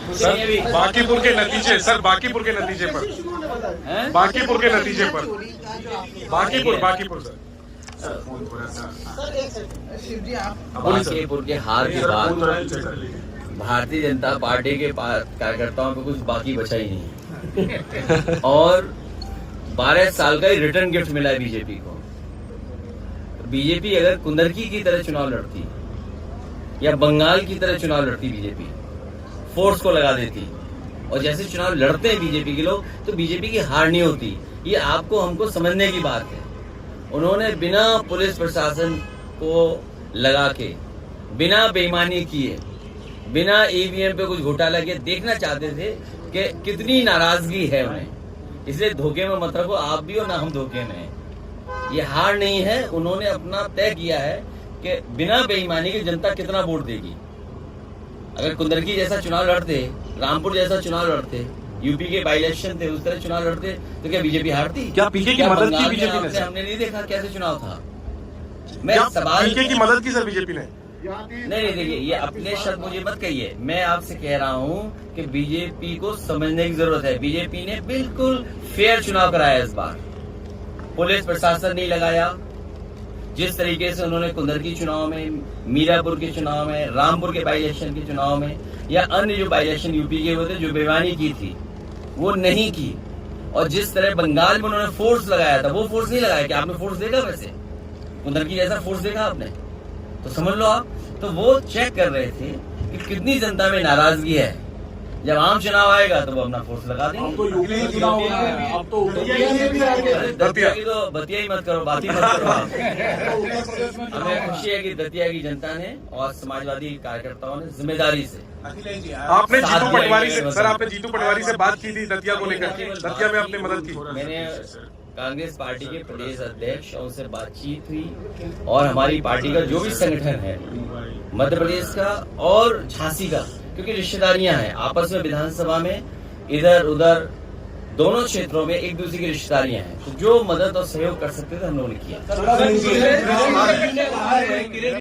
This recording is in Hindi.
सर बांकीपुर के नतीजे, सर बांकीपुर के नतीजे पर, बांकीपुर के नतीजे पर, बांकीपुर सर, बांकीपुर के हार के बाद भारतीय जनता पार्टी के कार्यकर्ताओं को कुछ बाकी बचा ही नहीं और 12 साल का ही रिटर्न गिफ्ट मिला है बीजेपी को। बीजेपी अगर कुंदरकी की तरह चुनाव लड़ती या बंगाल की तरह चुनाव लड़ती, बीजेपी फोर्स को लगा देती और जैसे चुनाव लड़ते हैं बीजेपी के लोग, तो बीजेपी की हार नहीं होती। ये आपको हमको समझने की बात है। उन्होंने बिना पुलिस प्रशासन को लगा के, बिना बेईमानी किए, बिना ईवीएम पे कुछ घोटाला किए देखना चाहते थे कि कितनी नाराजगी है उन्हें। इसलिए धोखे में मत रखो आप भी हो ना हम धोखे में हैं। ये हार नहीं है, उन्होंने अपना तय किया है कि बिना बेईमानी के जनता कितना वोट देगी। अगर कुंदरकी जैसा चुनाव लड़ते, रामपुर जैसा चुनाव लड़ते, यूपी के बाई इलेक्शन थे उस तरह चुनाव लड़ते, तो क्या बीजेपी हारती? क्या पीके की मदद की बीजेपी ने? हमने नहीं देखा कैसे चुनाव था। मैं सवाल पीके की मदद की सर बीजेपी ने? नहीं देखिए, ये अपने शब्द मुझे मत कहिए। मैं आपसे कह रहा हूँ कि बीजेपी को समझने की जरूरत है। बीजेपी ने बिल्कुल फेयर चुनाव कराया इस बार। पुलिस प्रशासन नहीं लगाया। जिस तरीके से उन्होंने कुंदरकी चुनाव में, मीरापुर के चुनाव में, रामपुर के बाई इलेक्शन के चुनाव में या अन्य जो बाई इलेक्शन यूपी के हुए थे, जो बेईमानी की थी वो नहीं की। और जिस तरह बंगाल में उन्होंने फोर्स लगाया था, वो फोर्स नहीं लगाया। क्या आपने फोर्स देखा? वैसे कुंदरकी जैसा फोर्स देखा आपने? तो समझ लो आप। तो वो चेक कर रहे थे कि कितनी जनता में नाराजगी है। जब आम चुनाव आएगा तो वो अपना फोर्स लगा देंगे। अब तो दतिया की तो बतिया ही मत करो, बात ही मत करो आप। हमें खुशी है कि दतिया की जनता ने और समाजवादी कार्यकर्ताओं ने जिम्मेदारी से, आपने जीतू पटवारी से, सर आपने जीतू पटवारी से बात की थी दतिया को लेकर, दतिया में आपने मदद की? मैंने कांग्रेस पार्टी के प्रदेश अध्यक्ष और उनसे बातचीत हुई और हमारी पार्टी का जो भी संगठन है मध्य प्रदेश का और झांसी का, क्योंकि रिश्तेदारियां हैं आपस में, विधानसभा में इधर उधर दोनों क्षेत्रों में एक दूसरे की रिश्तेदारियां हैं, तो जो मदद और सहयोग कर सकते थे हम लोगों ने किया।